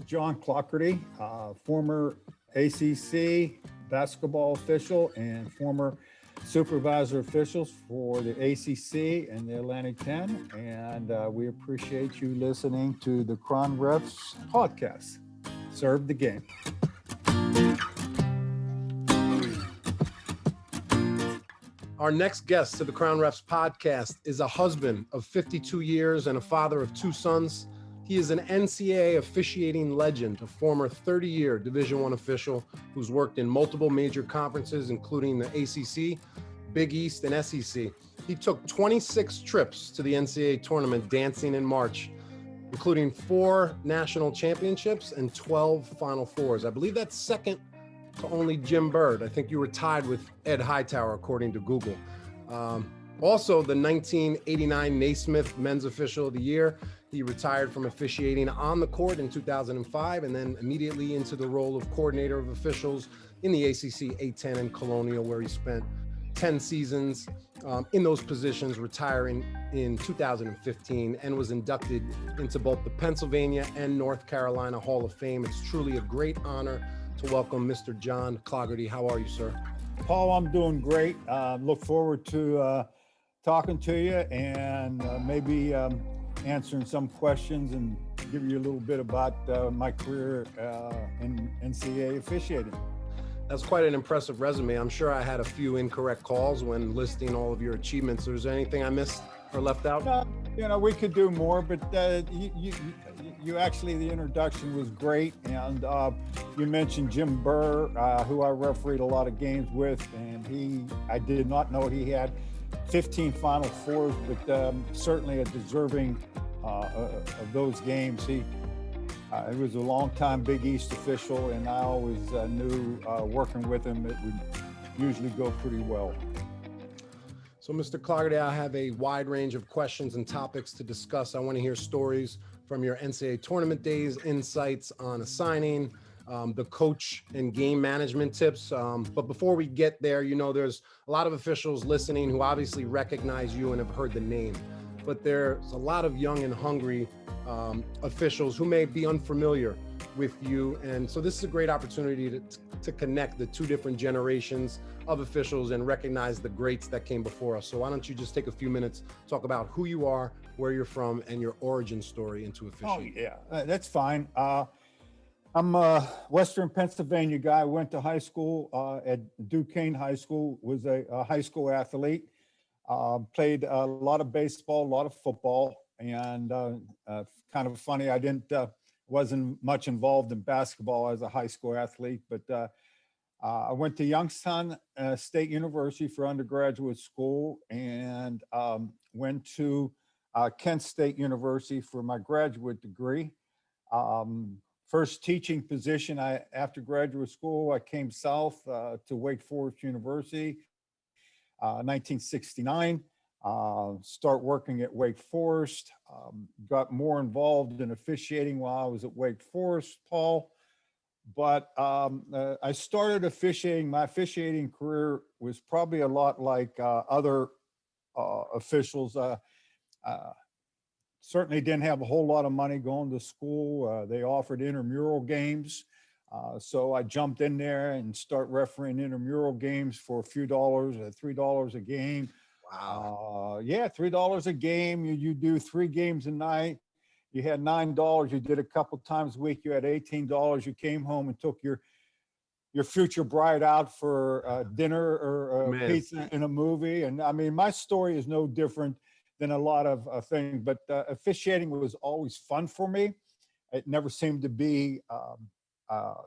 is John Clougherty, former ACC basketball official and former supervisor officials for the ACC and the Atlantic 10. And we appreciate you listening to the Crown Refs podcast. Serve the game. Our next guest to the Crown Refs podcast is a husband of 52 years and a father of 2 sons. He is an NCAA officiating legend, a former 30-year Division I official who's worked in multiple major conferences, including the ACC, Big East, and SEC. He took 26 trips to the NCAA tournament dancing in March, including 4 national championships and 12 Final Fours. I believe that's second to only Jim Bird. I think you were tied with Ed Hightower, according to Google. Also, the 1989 Naismith Men's Official of the Year. He retired from officiating on the court in 2005 and then immediately into the role of coordinator of officials in the ACC A10 and Colonial, where he spent 10 seasons in those positions, retiring in 2015 and was inducted into both the Pennsylvania and North Carolina Hall of Fame. It's truly a great honor to welcome Mr. John Clougherty. How are you, sir? Paul, I'm doing great. Look forward to talking to you and maybe answering some questions and give you a little bit about my career in NCAA officiating. That's quite an impressive resume. I'm sure I had a few incorrect calls when listing all of your achievements. Is there anything I missed or left out? We could do more, but you actually, the introduction was great. And you mentioned Jim Burr, who I refereed a lot of games with, and I did not know he had 15 Final Fours, but certainly a deserving of those games. He was a long-time Big East official, and I always knew working with him, it would usually go pretty well. So, Mr. Clougherty, I have a wide range of questions and topics to discuss. I want to hear stories from your NCAA tournament days, insights on assigning, the coach and game management tips. But before we get there, there's a lot of officials listening who obviously recognize you and have heard the name. But there's a lot of young and hungry officials who may be unfamiliar with you. And so this is a great opportunity to connect the 2 different generations of officials and recognize the greats that came before us. So why don't you just take a few minutes, talk about who you are, where you're from, and your origin story into officiating. Oh, yeah, that's fine. I'm a Western Pennsylvania guy. Went to high school at Duquesne High School, was a high school athlete, played a lot of baseball, a lot of football, and kind of funny, I wasn't much involved in basketball as a high school athlete, but I went to Youngstown State University for undergraduate school and went to Kent State University for my graduate degree. First teaching position, after graduate school, I came south to Wake Forest University, 1969. Start working at Wake Forest, got more involved in officiating while I was at Wake Forest, Paul. But I started officiating. My officiating career was probably a lot like other officials. Certainly didn't have a whole lot of money going to school. They offered intramural games. So I jumped in there and start refereeing intramural games for a few dollars, $3 a game. Wow. $3 a game. You do 3 games a night. You had $9. You did a couple times a week. You had $18. You came home and took your future bride out for dinner or pizza and a movie. And I mean, my story is no different than a lot of things, but officiating was always fun for me. It never seemed to be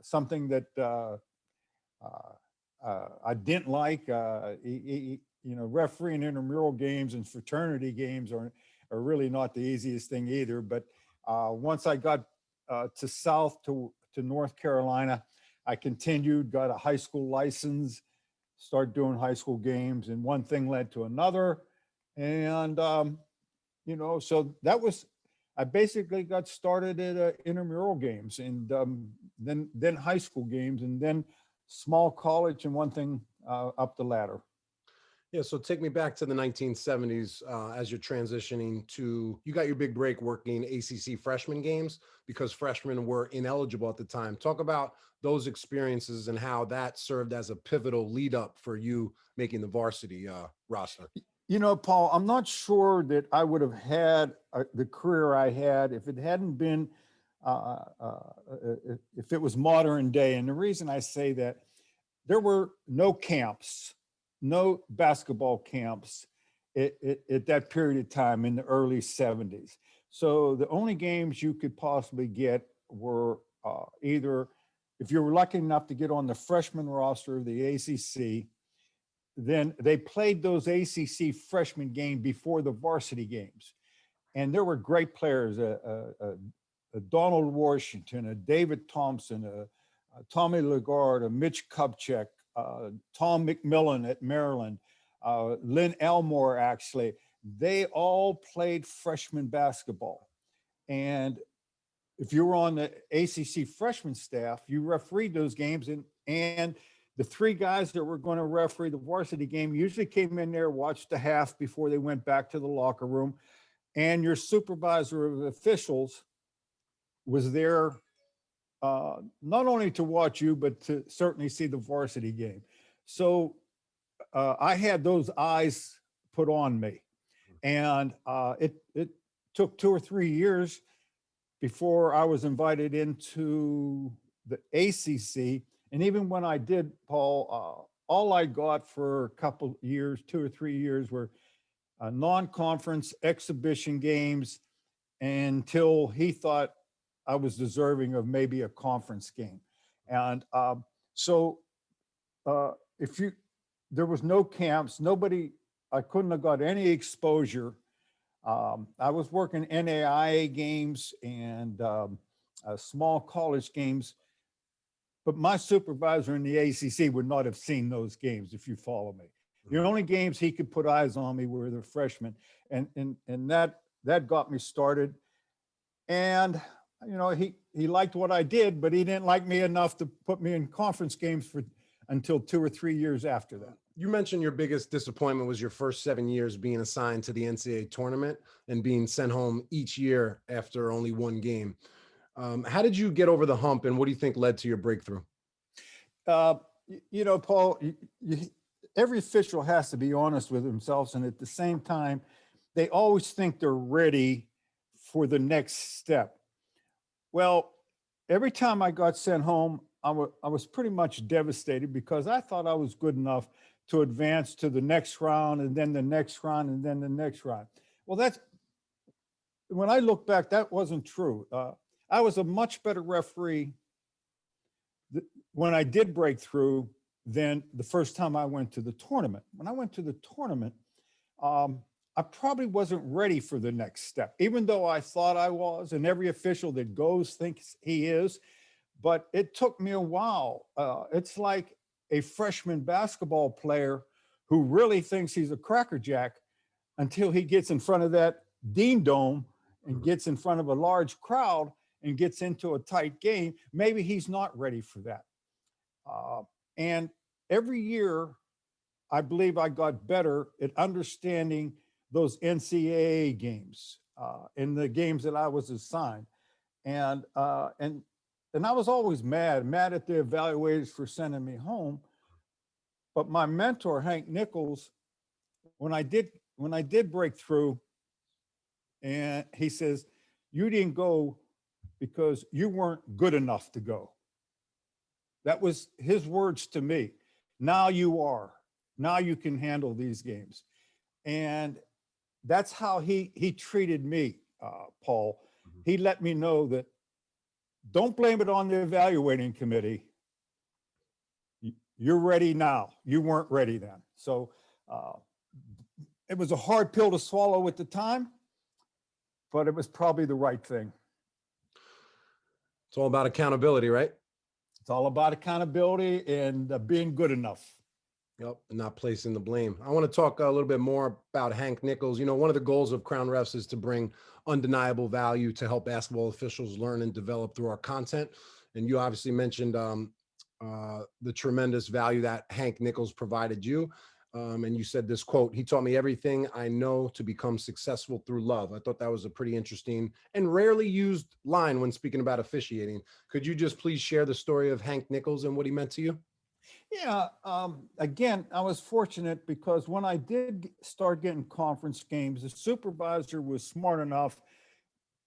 something that I didn't like. Refereeing intramural games and fraternity games are really not the easiest thing either. But once I got to south to North Carolina, I continued, got a high school license, started doing high school games, and one thing led to another. And, so that was, I basically got started at intramural games and then high school games and then small college and one thing up the ladder. Yeah, so take me back to the 1970s as you're transitioning to, you got your big break working ACC freshman games because freshmen were ineligible at the time. Talk about those experiences and how that served as a pivotal lead up for you making the varsity roster. You know, Paul, I'm not sure that I would have had the career I had if it hadn't been, uh, uh, if it was modern day. And the reason I say that, there were no camps, no basketball camps at that period of time in the early 70s. So the only games you could possibly get were either, if you were lucky enough to get on the freshman roster of the ACC, then they played those ACC freshman games before the varsity games. And there were great players, Donald Washington, David Thompson, Tommy Lagarde, Mitch Kupchak, Tom McMillan at Maryland, Lynn Elmore, actually. They all played freshman basketball. And if you were on the ACC freshman staff, you refereed those games, and the three guys that were going to referee the varsity game usually came in there, watched the half before they went back to the locker room. And your supervisor of officials was there not only to watch you, but to certainly see the varsity game. So I had those eyes put on me. And it took 2 or 3 years before I was invited into the ACC. And even when I did, Paul, all I got for a couple years, 2 or 3 years, were non-conference exhibition games until he thought I was deserving of maybe a conference game. And so there was no camps, I couldn't have got any exposure. I was working NAIA games and small college games, but my supervisor in the ACC would not have seen those games, if you follow me. The only games he could put eyes on me were the freshmen, and that got me started. And you know, he liked what I did, but he didn't like me enough to put me in conference games until 2 or 3 years after that. You mentioned your biggest disappointment was your first 7 years being assigned to the NCAA tournament and being sent home each year after only one game. How did you get over the hump, and what do you think led to your breakthrough? You know, Paul, every official has to be honest with themselves, and at the same time, they always think they're ready for the next step. Well, every time I got sent home, I was pretty much devastated because I thought I was good enough to advance to the next round, and then the next round, and then the next round. Well, when I look back, that wasn't true. I was a much better referee when I did break through than the first time I went to the tournament. When I went to the tournament, I probably wasn't ready for the next step, even though I thought I was, and every official that goes thinks he is. But it took me a while. It's like a freshman basketball player who really thinks he's a crackerjack until he gets in front of that Dean Dome and gets in front of a large crowd and gets into a tight game. Maybe he's not ready for that. And every year, I believe I got better at understanding those NCAA games in the games that I was assigned. And I was always mad at the evaluators for sending me home. But my mentor, Hank Nichols, when I did break through, and he says, "You didn't go because you weren't good enough to go." That was his words to me. Now you are. Now you can handle these games. And that's how he treated me, Paul. He let me know that don't blame it on the evaluating committee. You're ready now. You weren't ready then. So it was a hard pill to swallow at the time, but it was probably the right thing. It's all about accountability, right? It's all about accountability and being good enough. Yep, and not placing the blame. I want to talk a little bit more about Hank Nichols. You know, one of the goals of Crown Refs is to bring undeniable value to help basketball officials learn and develop through our content. And you obviously mentioned the tremendous value that Hank Nichols provided you. And you said this quote, "He taught me everything I know to become successful through love." I thought that was a pretty interesting and rarely used line when speaking about officiating. Could you just please share the story of Hank Nichols and what he meant to you? Yeah, again, I was fortunate because when I did start getting conference games, the supervisor was smart enough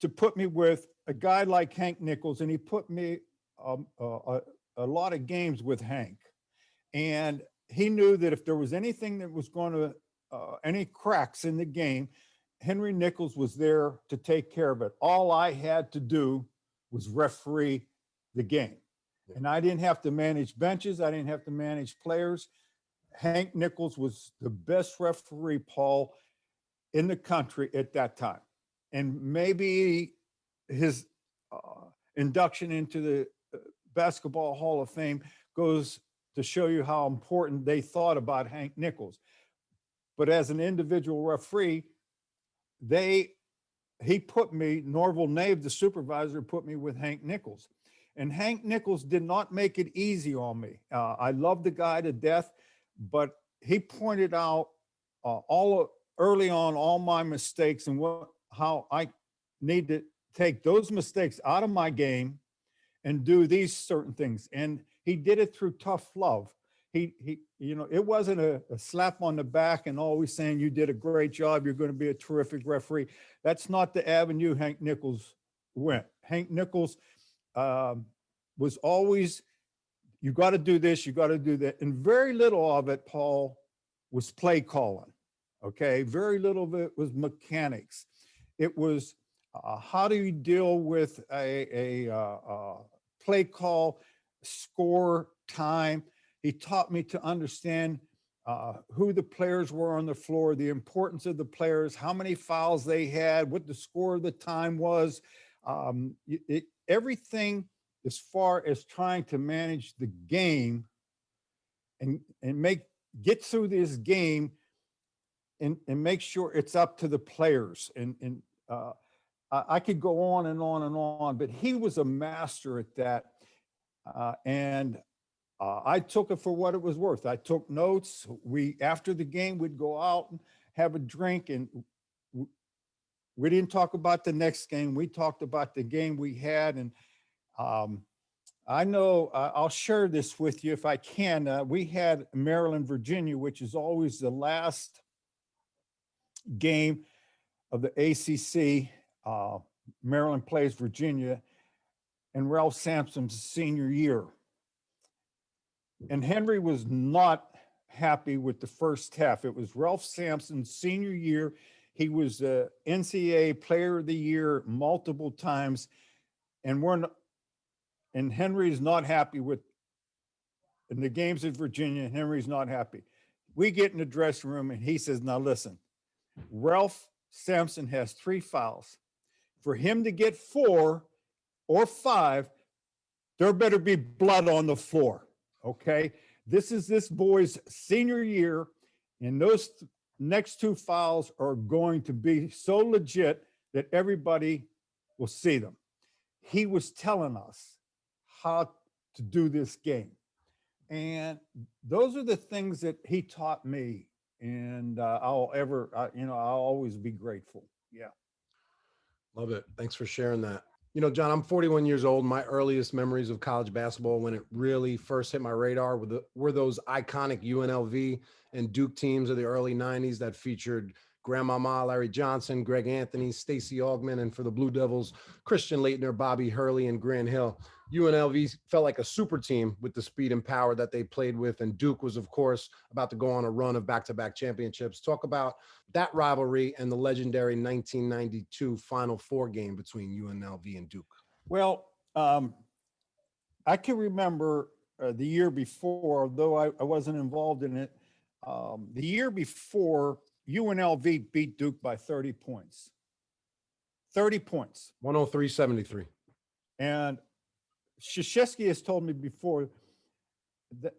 to put me with a guy like Hank Nichols, and he put me a lot of games with Hank. And he knew that if there was anything that was going to, any cracks in the game, Henry Nichols was there to take care of it. All I had to do was referee the game. And I didn't have to manage benches. I didn't have to manage players. Hank Nichols was the best referee, Paul, in the country at that time. And maybe his induction into the Basketball Hall of Fame goes to show you how important they thought about Hank Nichols. But as an individual referee, he put me, Norval Nave, the supervisor, put me with Hank Nichols. And Hank Nichols did not make it easy on me. I love the guy to death, but he pointed out early on all my mistakes and how I need to take those mistakes out of my game and do these certain things. And he did it through tough love. It wasn't a slap on the back and always saying you did a great job, you're going to be a terrific referee. That's not the avenue Hank Nichols went. Hank Nichols was always, you got to do this, you got to do that. And very little of it, Paul, was play calling. Okay. Very little of it was mechanics. It was how do you deal with a play call, score, time. He taught me to understand who the players were on the floor, the importance of the players, how many fouls they had, what the score of the time was. Everything as far as trying to manage the game and get through this game and make sure it's up to the players. And I could go on and on and on, but he was a master at that. I took it for what it was worth. I took notes. After the game, we'd go out and have a drink, and we didn't talk about the next game. We talked about the game we had. And I know I'll share this with you if I can. We had Maryland, Virginia, which is always the last game of the ACC. Maryland plays Virginia, and Ralph Sampson's senior year. And Henry was not happy with the first half. It was Ralph Sampson's senior year. He was the NCAA Player of the Year multiple times, and Henry's not happy with in the games at Virginia. Henry's not happy. We get in the dressing room, and he says, "Now listen, Ralph Sampson has 3 fouls. For him to get 4 or 5, there better be blood on the floor. Okay, this is this boy's senior year, and those next 2 fouls are going to be so legit that everybody will see them." He was telling us how to do this game. And those are the things that he taught me. And I'll always be grateful. Yeah. Love it. Thanks for sharing that. John, I'm 41 years old. My earliest memories of college basketball, when it really first hit my radar, were those iconic UNLV and Duke teams of the early 90s that featured Grandmama Larry Johnson, Greg Anthony, Stacey Augmon, and for the Blue Devils, Christian Laettner, Bobby Hurley, and Grant Hill. UNLV felt like a super team with the speed and power that they played with, and Duke was, of course, about to go on a run of back-to-back championships. Talk about that rivalry and the legendary 1992 Final Four game between UNLV and Duke. Well, I can remember the year before, although I wasn't involved in it. The year before, UNLV beat Duke by 30 points. 30 points. 103-73. And Krzyzewski has told me before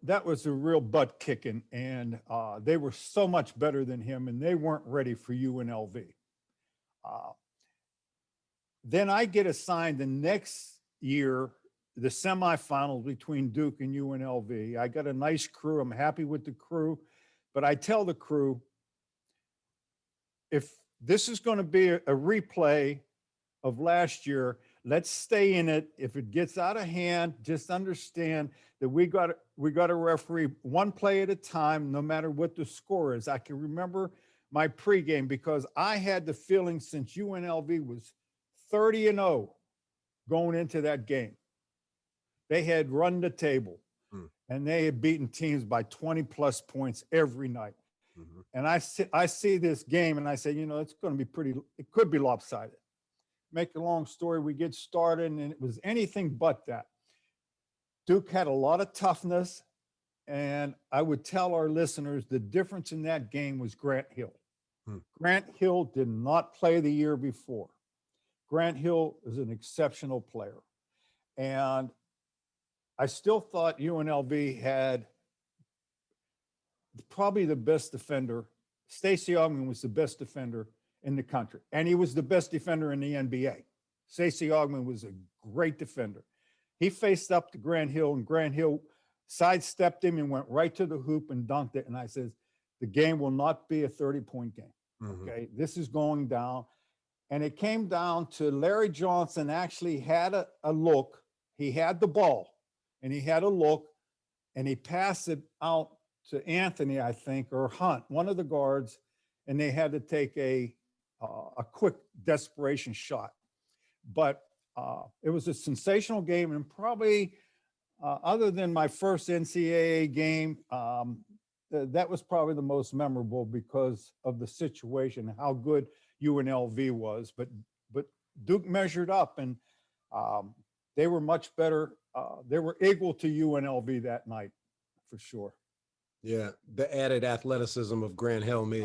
that was a real butt kicking, and they were so much better than him, and they weren't ready for UNLV. Then I get assigned the next year, the semifinals between Duke and UNLV. I got a nice crew. I'm happy with the crew. But I tell the crew, if this is going to be a replay of last year, let's stay in it. If it gets out of hand, just understand that we got to referee one play at a time, no matter what the score is. I can remember my pregame because I had the feeling since UNLV was 30-0 going into that game. They had run the table and they had beaten teams by 20+ points every night. And I see this game and I say, it's going to be it could be lopsided. Make a long story, we get started and it was anything but that. Duke had a lot of toughness, and I would tell our listeners the difference in that game was Grant Hill. Grant Hill did not play the year before. Grant Hill is an exceptional player. And I still thought UNLV had probably the best defender. Stacey Augmon was the best defender in the country, and he was the best defender in the NBA. Stacey Augmon was a great defender. He faced up to Grant Hill, and Grant Hill sidestepped him and went right to the hoop and dunked it. And I says, the game will not be a 30-point game. Okay, this is going down. And it came down to Larry Johnson actually had a look. He had the ball, and he had a look, and he passed it out to Anthony, I think, or Hunt, one of the guards, and they had to take a quick desperation shot. But it was a sensational game, and probably other than my first NCAA game, that was probably the most memorable because of the situation, how good UNLV was. But Duke measured up, and they were much better. They were equal to UNLV that night, for sure. Yeah, the added athleticism of Grant Hill made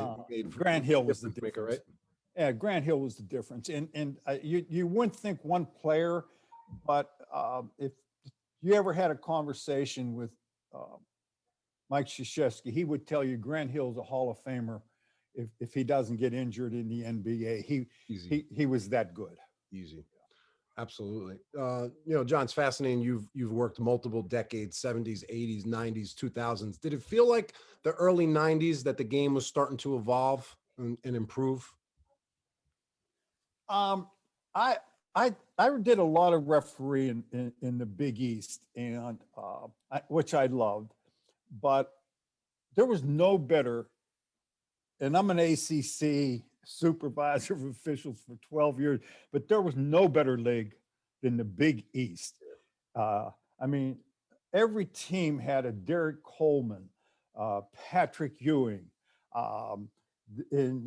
Grant Hill was the difference maker, difference. right? Yeah, Grant Hill was the difference. And you wouldn't think one player, but if you ever had a conversation with Mike Krzyzewski, he would tell you Grant Hill's a Hall of Famer if he doesn't get injured in the NBA. He was that good. Easy. Absolutely. John, it's fascinating. You've worked multiple decades, 70s, 80s, 90s, 2000s. Did it feel like the early 90s that the game was starting to evolve and improve? I did a lot of refereeing in the Big East, and which I loved, but there was no better. And I'm an ACC supervisor of officials for 12 years, but there was no better league than the Big East. I mean, every team had a Derek Coleman, Patrick Ewing, and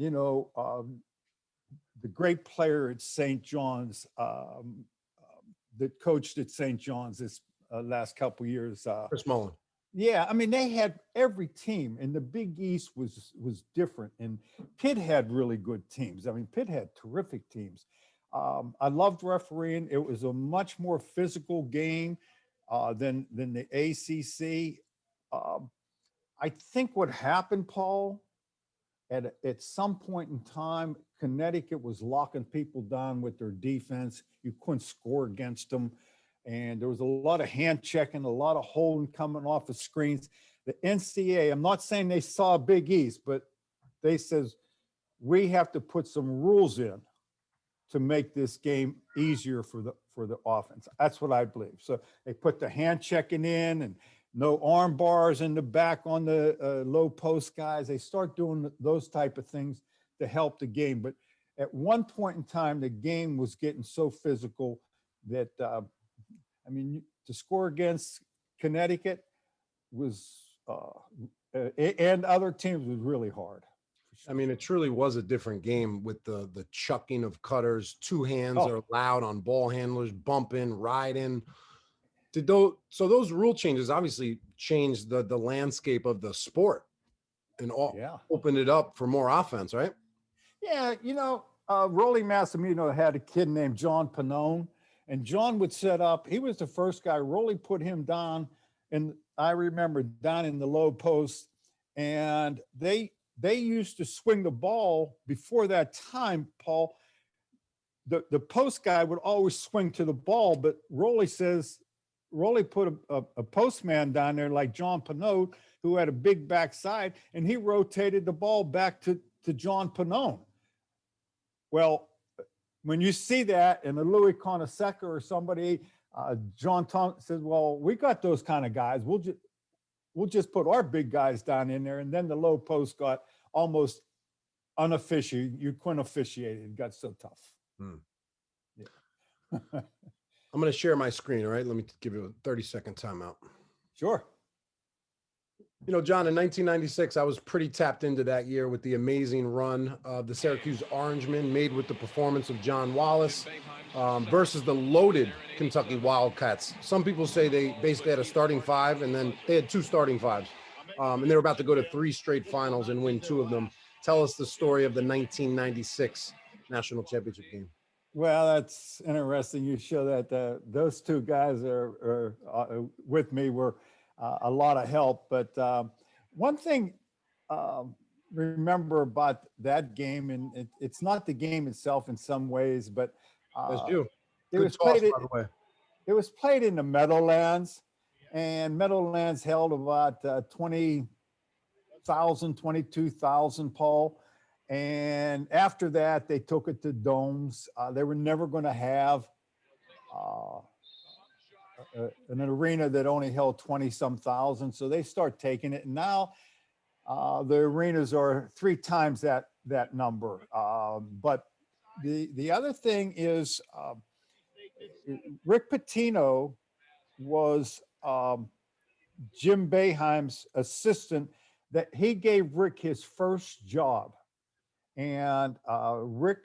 the great player at St. John's that coached at St. John's this last couple years. Chris Mullen. Yeah, I mean, they had every team, and the Big East was different. And Pitt had really good teams. I mean, Pitt had terrific teams. I loved refereeing. It was a much more physical game than the ACC. I think what happened, Paul, at some point in time, Connecticut was locking people down with their defense. You couldn't score against them. And there was a lot of hand checking, a lot of holding coming off of screens. The NCAA, I'm not saying they saw Big East, but they says, we have to put some rules in to make this game easier for the offense. That's what I believe. So they put the hand checking in and no arm bars in the back on the low post guys. They start doing those type of things to help the game. But at one point in time, the game was getting so physical that, to score against Connecticut was, and other teams was really hard. I mean, it truly was a different game with the chucking of cutters. Two hands are allowed on ball handlers, bumping, riding. So those rule changes obviously changed the landscape of the sport and opened it up for more offense, right? Yeah, Rolly Massimino had a kid named John Pannone, and John would set up. He was the first guy. Rolly put him down, and I remember down in the low post, and they used to swing the ball before that time, Paul. The post guy would always swing to the ball, but Rolly put a postman down there like John Pannone, who had a big backside, and he rotated the ball back to John Pannone. Well, when you see that in a Louis Conaseca or somebody, John Tom says, well, we got those kind of guys. We'll just put our big guys down in there. And then the low post got almost unofficiated. You couldn't officiate it. It got so tough. Yeah. I'm going to share my screen. All right. Let me give you a 30-second timeout. Sure. You know, John, in 1996, I was pretty tapped into that year with the amazing run of the Syracuse Orangemen, made with the performance of John Wallace versus the loaded Kentucky Wildcats. Some people say they basically had a starting five, and then they had two starting fives. And they were about to go to 3 straight finals and win 2 of them. Tell us the story of the 1996 national championship game. Well, that's interesting. You show that those 2 guys are with me were a lot of help. But one thing remember about that game, and it's not the game itself in some ways, but it was played in the Meadowlands, and Meadowlands held about 20,000, 22,000, Paul. And after that, they took it to domes. They were never going to have an arena that only held 20-some thousand. So they start taking it. And now the arenas are 3 times that number. But the other thing is Rick Pitino was Jim Boeheim's assistant. That he gave Rick his first job. And Rick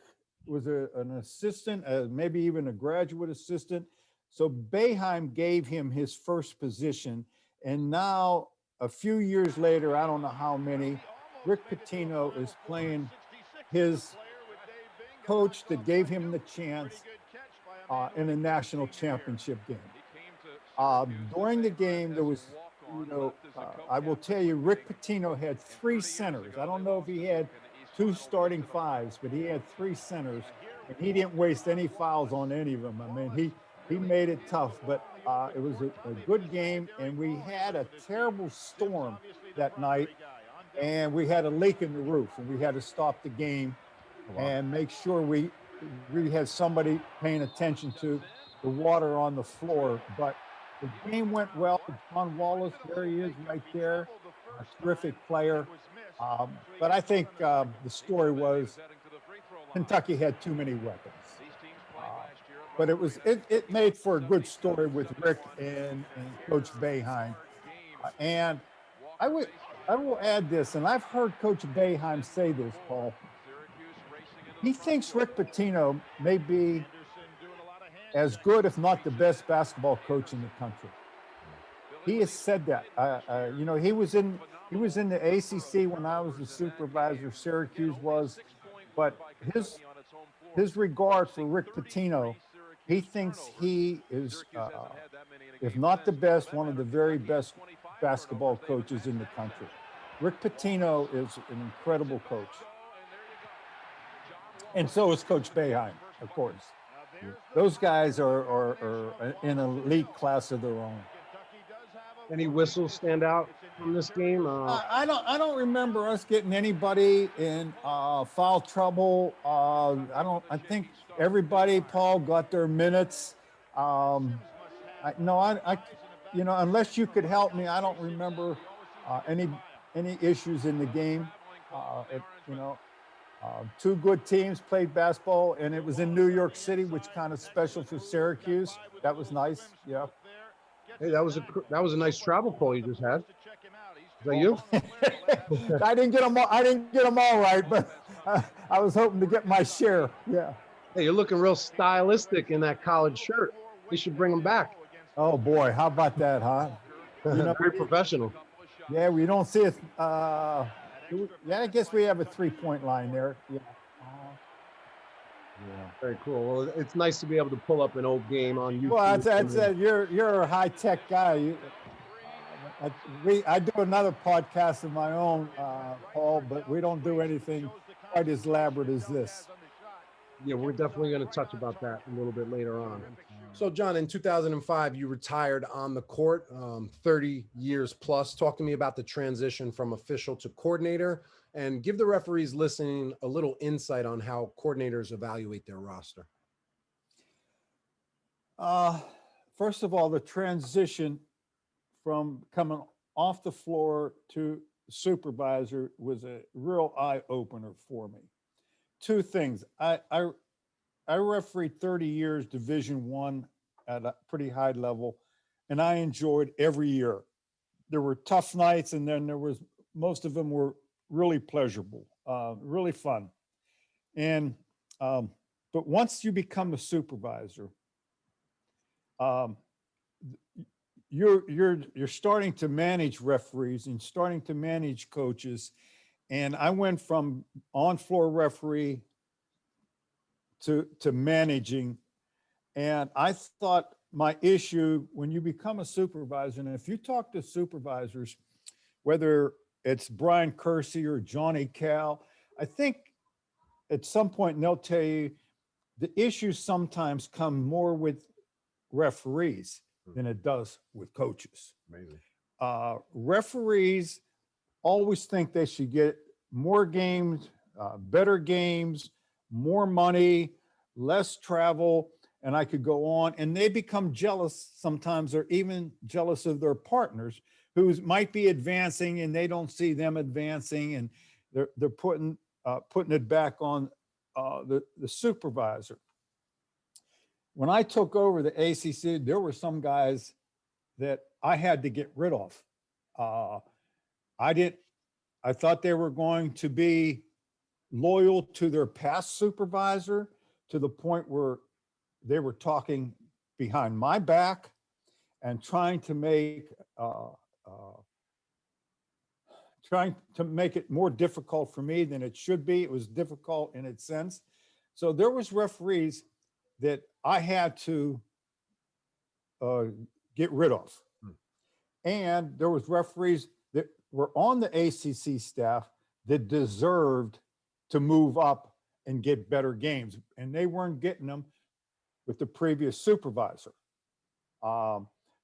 was an assistant, maybe even a graduate assistant. So Boeheim gave him his first position. And now, a few years later, I don't know how many, Rick Pitino is playing his coach that gave him the chance in a national championship game. During the game, there was, I will tell you, Rick Pitino had 3 centers. I don't know if he had 2 starting fives, but he had 3 centers, and he didn't waste any fouls on any of them. I mean, he made it tough, but it was a good game, and we had a terrible storm that night, and we had a leak in the roof, and we had to stop the game and make sure we had somebody paying attention to the water on the floor. But the game went well. John Wallace, there he is right there, a terrific player. But I think the story was Kentucky had too many weapons. But it made for a good story with Rick and Coach Boeheim. And I will add this, and I've heard Coach Boeheim say this, Paul. He thinks Rick Pitino may be as good, if not the best, basketball coach in the country. He has said that. He was in the ACC when I was the supervisor. Syracuse was, but his regard for Rick Pitino, he thinks he is, if not the best, one of the very best basketball coaches in the country. Rick Pitino is an incredible coach, and so is Coach Boeheim, of course. Those guys are in an elite class of their own. Any whistles stand out from this game? I don't remember us getting anybody in foul trouble. I think everybody, Paul, got their minutes. Unless you could help me, I don't remember any issues in the game. 2 good teams played basketball, and it was in New York City, which kind of special for Syracuse. That was nice. Yeah. Hey, that was a nice travel poll you just had. Is that you? I didn't get them all right, but I was hoping to get my share. Yeah. Hey, you're looking real stylistic in that collared shirt. We should bring them back. Oh boy, how about that, huh? Very professional. Yeah, we don't see it. I guess we have a 3-point line there. Yeah. Yeah, very cool. Well, it's nice to be able to pull up an old game on YouTube. Well, that's you're a high-tech guy. I do another podcast of my own, Paul, but we don't do anything quite as elaborate as this. Yeah, we're definitely going to touch about that a little bit later on. So, John, in 2005, you retired on the court, 30 years plus. Talk to me about the transition from official to coordinator, and give the referees listening a little insight on how coordinators evaluate their roster. First of all, the transition from coming off the floor to supervisor was a real eye opener for me. Two things. I refereed 30 years Division I at a pretty high level, and I enjoyed every year. There were tough nights, and then most of them were really pleasurable, really fun. And but once you become a supervisor, you're starting to manage referees and starting to manage coaches. And I went from on-floor referee to managing. And I thought my issue when you become a supervisor, and if you talk to supervisors, whether it's Brian Kersey or Johnny Cal, I think at some point they'll tell you the issues sometimes come more with referees than it does with coaches. Amazing. Referees always think they should get more games, better games, more money, less travel, and I could go on. And they become jealous sometimes, or even jealous of their partners who might be advancing and they don't see them advancing, and they're putting it back on the supervisor. When I took over the ACC, there were some guys that I had to get rid of. I thought they were going to be loyal to their past supervisor to the point where they were talking behind my back and trying to make it more difficult for me than it should be. It was difficult in its sense. So there was referees that I had to get rid of. And there was referees that were on the ACC staff that deserved to move up and get better games. And they weren't getting them with the previous supervisor.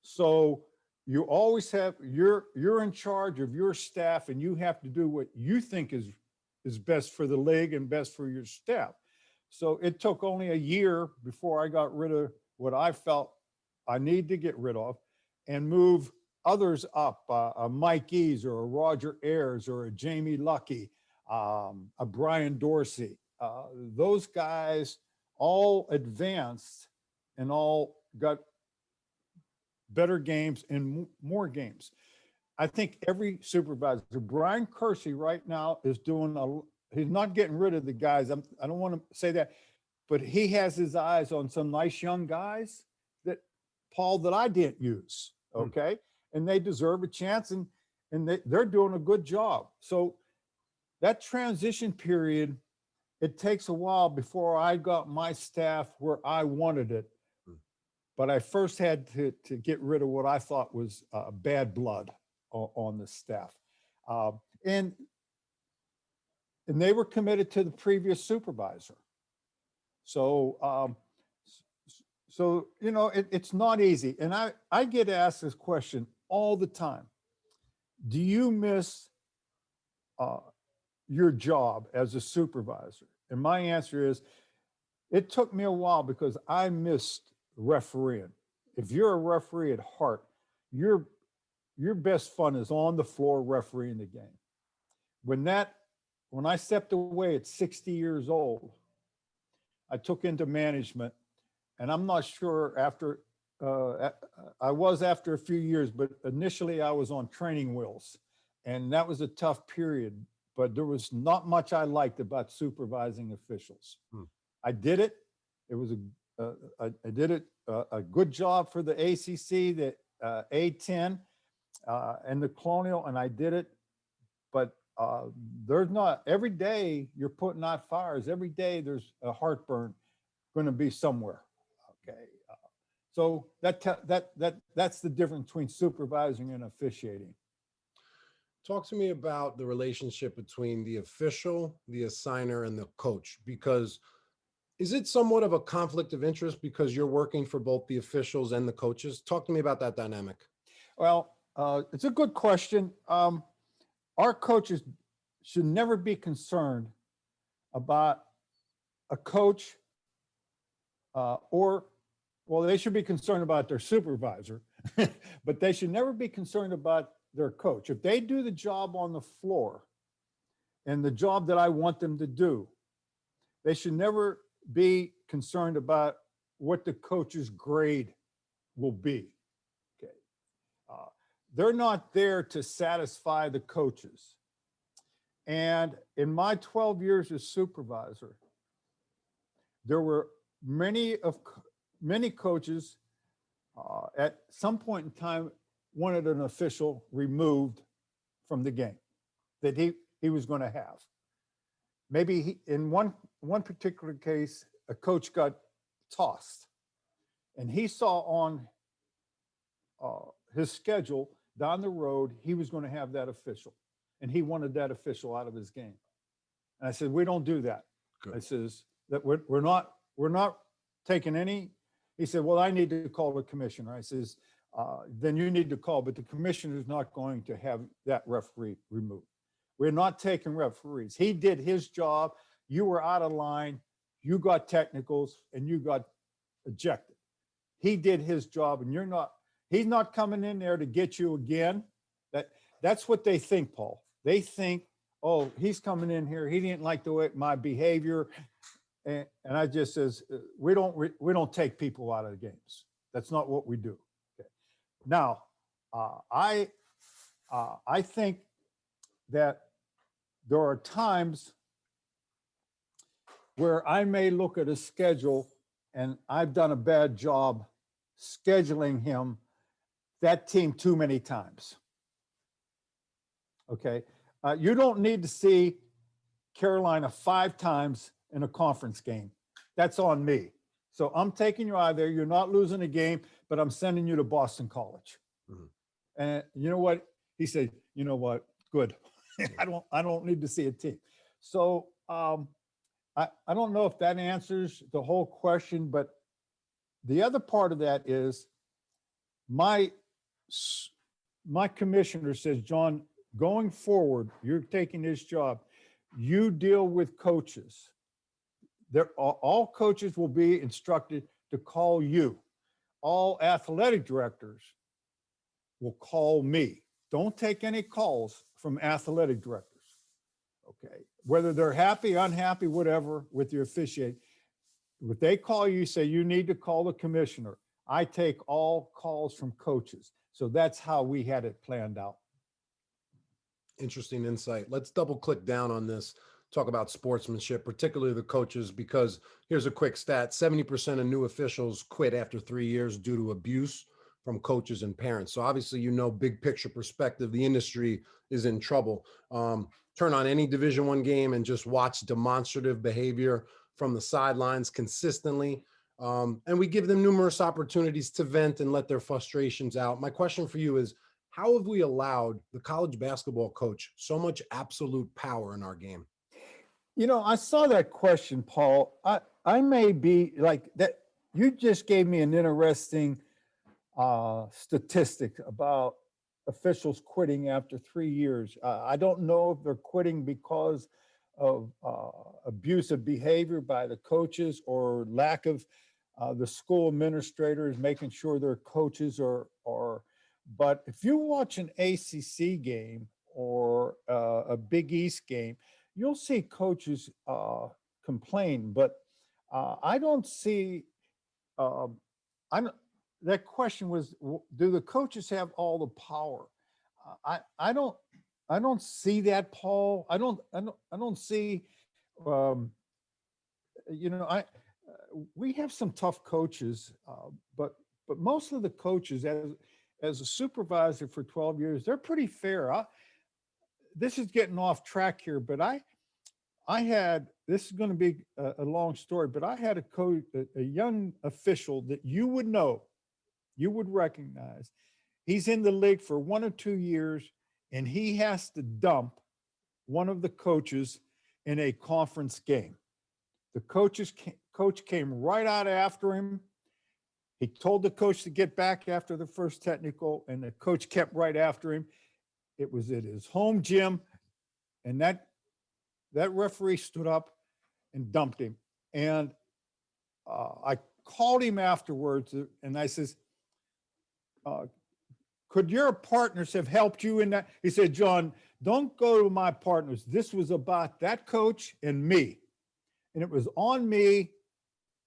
So you always have, you're in charge of your staff, and you have to do what you think is best for the league and best for your staff. So it took only a year before I got rid of what I felt I need to get rid of and move others up, a Mike Eaves or a Roger Ayers or a Jamie Luckey, a Brian Dorsey. Those guys all advanced and all got better games and more games. I think every supervisor, Brian Kersey right now is doing he's not getting rid of the guys. I don't want to say that, but he has his eyes on some nice young guys that I didn't use. Okay. And they deserve a chance, and they're doing a good job. So that transition period, it takes a while before I got my staff where I wanted it. But I first had to get rid of what I thought was bad blood on the staff. And they were committed to the previous supervisor. So, you know, it's not easy. And I get asked this question all the time. Do you miss your job as a supervisor? And my answer is, it took me a while because I missed refereeing. If you're a referee at heart, your best fun is on the floor refereeing the game. When I stepped away at 60 years old, I took into management, and I'm not sure after a few years, but initially I was on training wheels, and that was a tough period, but there was not much I liked about supervising officials. I did it. It was I did it a good job for the ACC, the A10 and the Colonial, and I did it, but there's not, every day you're putting out fires, every day there's a heartburn going to be somewhere. Okay. So that's the difference between supervising and officiating. Talk to me about the relationship between the official, the assigner, and the coach, because Is it somewhat of a conflict of interest because you're working for both the officials and the coaches? Talk to me about that dynamic. Well, it's a good question. Our coaches should never be concerned about a coach well, they should be concerned about their supervisor, but they should never be concerned about their coach. If they do the job on the floor and the job that I want them to do, they should never be concerned about what the coach's grade will be. Okay. They're not there to satisfy the coaches. And in my 12 years as supervisor, there were many coaches at some point in time wanted an official removed from the game that he was going to have. Maybe in one particular case, a coach got tossed, and he saw on his schedule down the road he was going to have that official, and he wanted that official out of his game. And I said, we don't do that. Good. I says that we're not taking any. He said, well, I need to call the commissioner. I says, then you need to call, but the commissioner is not going to have that referee removed. We're not taking referees. He did his job. You were out of line. You got technicals and you got ejected. He did his job, and he's not coming in there to get you again. That's what they think, Paul. They think, oh, he's coming in here. He didn't like the way my behavior. And I just says, we don't take people out of the games. That's not what we do. Okay. Now, I think that there are times where I may look at a schedule and I've done a bad job scheduling that team too many times. Okay. You don't need to see Carolina 5 times in a conference game. That's on me. So I'm taking you out of there. You're not losing a game, but I'm sending you to Boston College. Mm-hmm. And you know what? He said, you know what? Good. I don't need to see a team. So I don't know if that answers the whole question, but the other part of that is my commissioner says, John, going forward, you're taking this job. You deal with coaches. All coaches will be instructed to call you. All athletic directors will call me. Don't take any calls from athletic directors. Okay. Whether they're happy, unhappy, whatever, with your officiating. If they call you, say you need to call the commissioner. I take all calls from coaches. So that's how we had it planned out. Interesting insight. Let's double click down on this. Talk about sportsmanship, particularly the coaches, because here's a quick stat. 70% of new officials quit after 3 years due to abuse from coaches and parents. So obviously, big picture perspective, the industry is in trouble. Turn on any Division I game and just watch demonstrative behavior from the sidelines consistently. And we give them numerous opportunities to vent and let their frustrations out. My question for you is, how have we allowed the college basketball coach so much absolute power in our game? I saw that question, Paul. I may be like that. You just gave me an interesting statistic about officials quitting after 3 years. I don't know if they're quitting because of abusive behavior by the coaches or lack of the school administrators making sure their coaches but if you watch an ACC game or a Big East game, you'll see coaches complain, but I don't see, that question was, do the coaches have all the power? I don't see that, Paul. I don't see, we have some tough coaches, but most of the coaches, as a supervisor for 12 years, they're pretty fair. This is getting off track here, but this is going to be a long story, but I had a young official that you would know, you would recognize. He's in the league for 1 or 2 years, and he has to dump one of the coaches in a conference game. The coach came right out after him. He told the coach to get back after the first technical, and the coach kept right after him. It was at his home gym, and that referee stood up and dumped him. And I called him afterwards, and I says, could your partners have helped you in that? He said, John, don't go to my partners. This was about that coach and me. And it was on me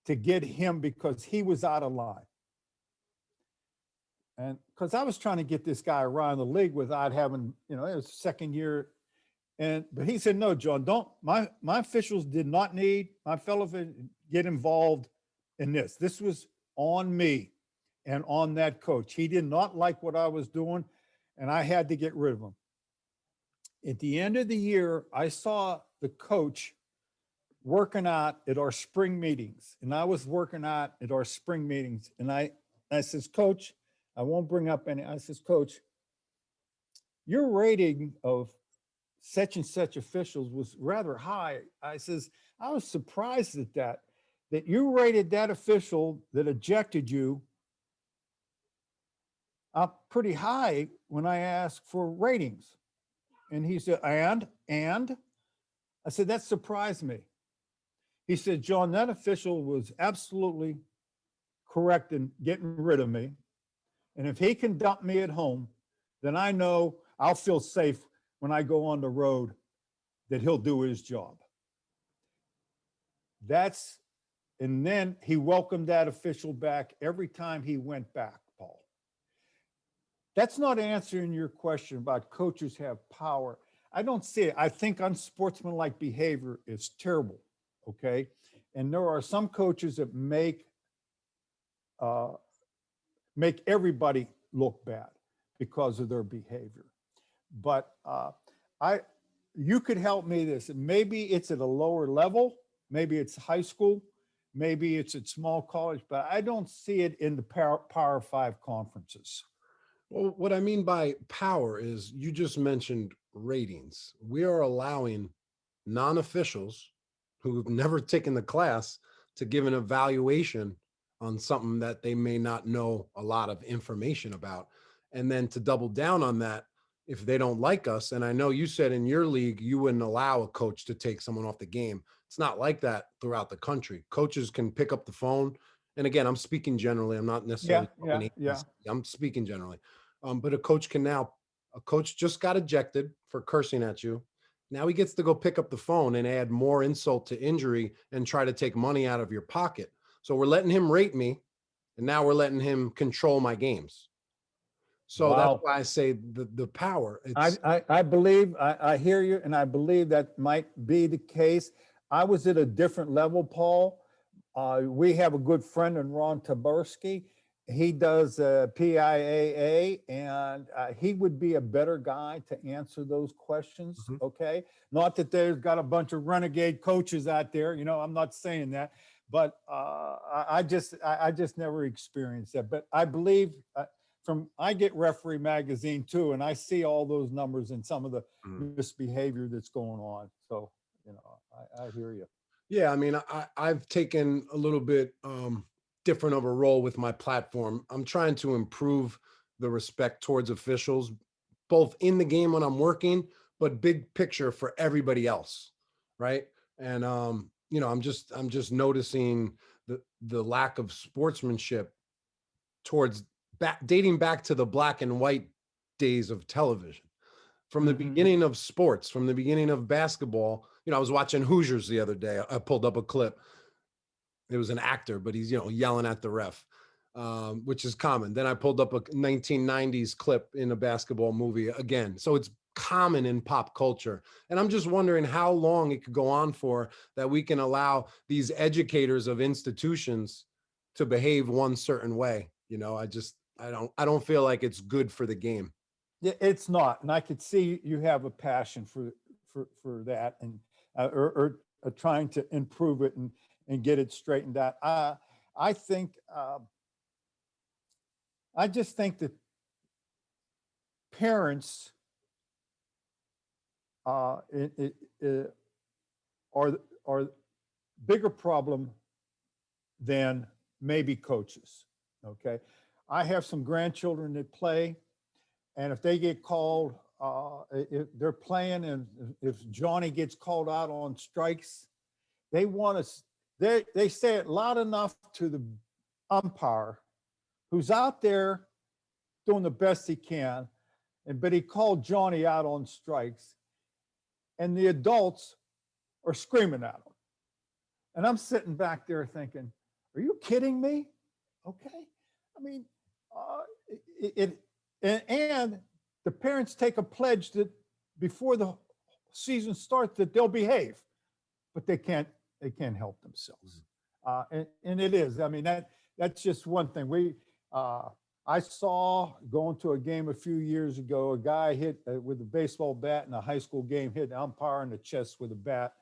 to get him because he was out of line. And because I was trying to get this guy around the league without having, it was second year. But he said, no, John, don't, my officials did not need my fellow get involved in this. This was on me and on that coach. He did not like what I was doing, and I had to get rid of him. At the end of the year, I saw the coach working out at our spring meetings, and I was working out at our spring meetings. And I says, Coach, I won't bring up any, I says, Coach, your rating of such and such officials was rather high. I says, I was surprised at that you rated that official that ejected you up pretty high when I asked for ratings. And he said, and? I said, that surprised me. He said, John, that official was absolutely correct in getting rid of me. And if he can dump me at home, then I know I'll feel safe when I go on the road that he'll do his job. And then he welcomed that official back every time he went back, Paul. That's not answering your question about coaches have power. I don't see it. I think unsportsmanlike behavior is terrible, okay? And there are some coaches that make everybody look bad because of their behavior. But you could help me this. Maybe it's at a lower level. Maybe it's high school. Maybe it's at small college, but I don't see it in the Power 5 conferences. Well, what I mean by power is you just mentioned ratings. We are allowing non-officials who've never taken the class to give an evaluation on something that they may not know a lot of information about. And then to double down on that, if they don't like us, and I know you said in your league, you wouldn't allow a coach to take someone off the game. It's not like that throughout the country. Coaches can pick up the phone. And again, I'm speaking generally. I'm not necessarily I'm speaking generally. But a coach just got ejected for cursing at you. Now he gets to go pick up the phone and add more insult to injury and try to take money out of your pocket. So we're letting him rate me, and now we're letting him control my games. So that's why I say the power. I believe, I hear you, and I believe that might be the case. I was at a different level, Paul. We have a good friend in Ron Taberski. He does PIAA, and he would be a better guy to answer those questions, okay? Not that there's got a bunch of renegade coaches out there, I'm not saying that, but I just never experienced that. But I believe I get Referee Magazine too, and I see all those numbers and some of the misbehavior that's going on. So, I hear you. Yeah, I mean, I've taken a little bit different of a role with my platform. I'm trying to improve the respect towards officials, both in the game when I'm working, but big picture for everybody else, right? And I'm just noticing the lack of sportsmanship towards dating back to the black and white days of television. From the beginning of sports, from the beginning of basketball, I was watching Hoosiers the other day. I pulled up a clip. It was an actor, but he's, yelling at the ref, which is common. Then I pulled up a 1990s clip in a basketball movie again. So it's common in pop culture. And I'm just wondering how long it could go on for that we can allow these educators of institutions to behave one certain way. I don't feel like it's good for the game. Yeah, it's not. And I could see you have a passion for that, and or trying to improve it and get it straightened out. I just think that parents are bigger problem than maybe coaches. Okay. I have some grandchildren that play, and if they get called, if they're playing and if Johnny gets called out on strikes, they want to, they say it loud enough to the umpire who's out there doing the best he can. But he called Johnny out on strikes, and the adults are screaming at him. And I'm sitting back there thinking, are you kidding me? Okay. I mean, and the parents take a pledge that before the season starts that they'll behave, but they can't help themselves. And it is, I mean, that's just one thing. I saw going to a game a few years ago, a guy hit with a baseball bat in a high school game, hit an umpire in the chest with a bat.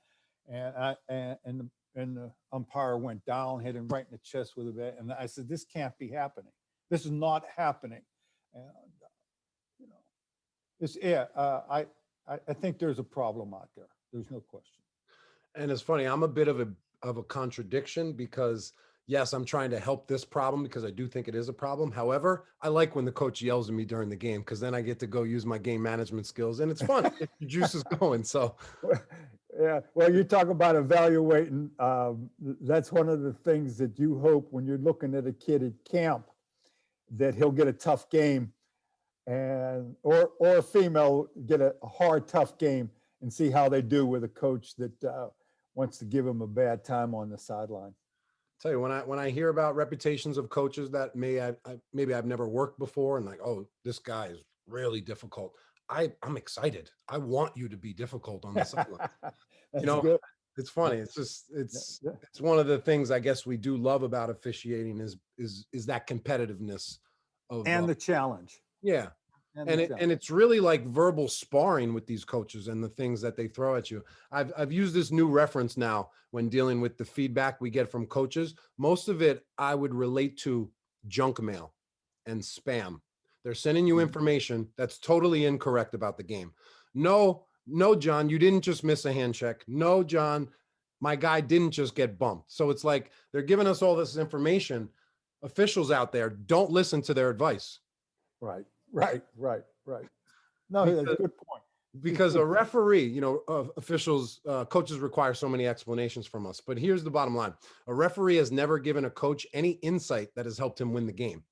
And the umpire went down, hit him right in the chest with a bat. And I said, this can't be happening. This is not happening. And, you know, I think there's a problem out there. There's no question. And it's funny, I'm a bit of a contradiction because yes, I'm trying to help this problem because I do think it is a problem. However, I like when the coach yells at me during the game because then I get to go use my game management skills and it's fun. Your juice is going. So yeah, well, you talk about evaluating. That's one of the things that you hope when you're looking at a kid at camp that he'll get a tough game, and or a female get a hard, tough game, and see how they do with a coach that wants to give them a bad time on the sideline. Tell you, when I hear about reputations of coaches that maybe I've never worked before, and like, oh, this guy is really difficult, I'm excited. I want you to be difficult on the sideline. You know, good. It's funny. It's just it's one of the things I guess we do love about officiating is that competitiveness of and the challenge. Yeah. And it's really like verbal sparring with these coaches and the things that they throw at you. I've used this new reference now when dealing with the feedback we get from coaches. Most of it I would relate to junk mail and spam. They're sending you information that's totally incorrect about the game. No, John, you didn't just miss a hand check. No, John, my guy didn't just get bumped. So it's like they're giving us all this information. Officials out there, don't listen to their advice. Right. No, that's a good point. Because a referee, you know, officials, coaches require so many explanations from us. But here's the bottom line. A referee has never given a coach any insight that has helped him win the game.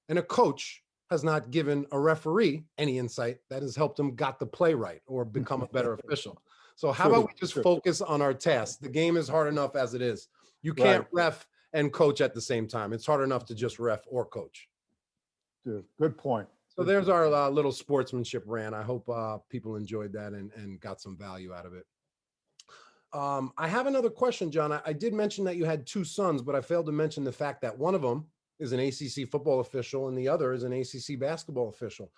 And a coach has not given a referee any insight that has helped him got the play right or become a better official. So how about we just focus on our task? The game is hard enough as it is. You can't ref and coach at the same time. It's hard enough to just ref or coach. Good point. So there's our little sportsmanship rant. I hope people enjoyed that and got some value out of it. I have another question, John. I did mention that you had two sons, but I failed to mention the fact that one of them is an ACC football official and the other is an ACC basketball official.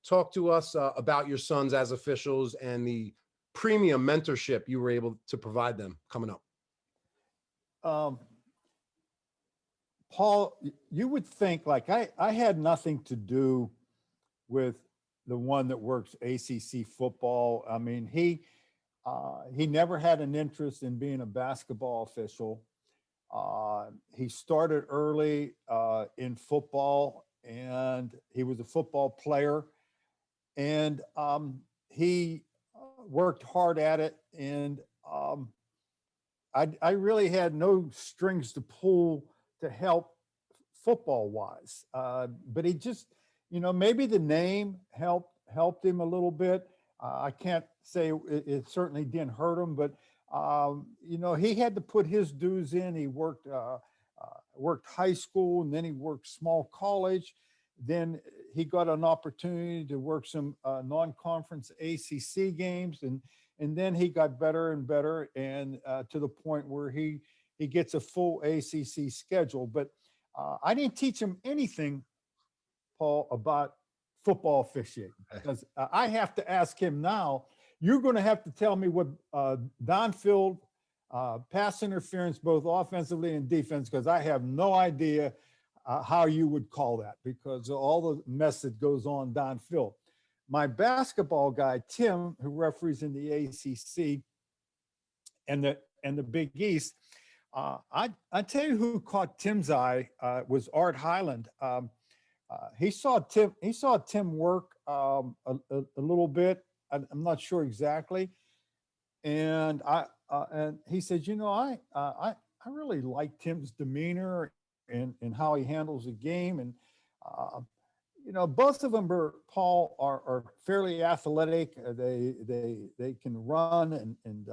Talk to us about your sons as officials and the premium mentorship you were able to provide them coming up. Paul, you would think like I had nothing to do with the one that works ACC football. I mean, he never had an interest in being a basketball official. He started early in football, and he was a football player, and he worked hard at it. And I really had no strings to pull to help football wise. But he just, you know, maybe the name helped him a little bit. I can't say it certainly didn't hurt him, but you know, he had to put his dues in. He worked high school, and then he worked small college. Then he got an opportunity to work some non-conference ACC games, and then he got better and better, and to the point where he gets a full ACC schedule. But I didn't teach him anything, Paul, about football officiating, because I have to ask him now. You're going to have to tell me what downfield pass interference, both offensively and defense, because I have no idea how you would call that, because of all the mess that goes on downfield. My basketball guy, Tim, who referees in the ACC and the Big East, I tell you who caught Tim's eye was Art Highland. He saw Tim work a little bit. I'm not sure exactly, and he said, you know, I really like Tim's demeanor and how he handles the game, and you know, both of them are fairly athletic. They can run, and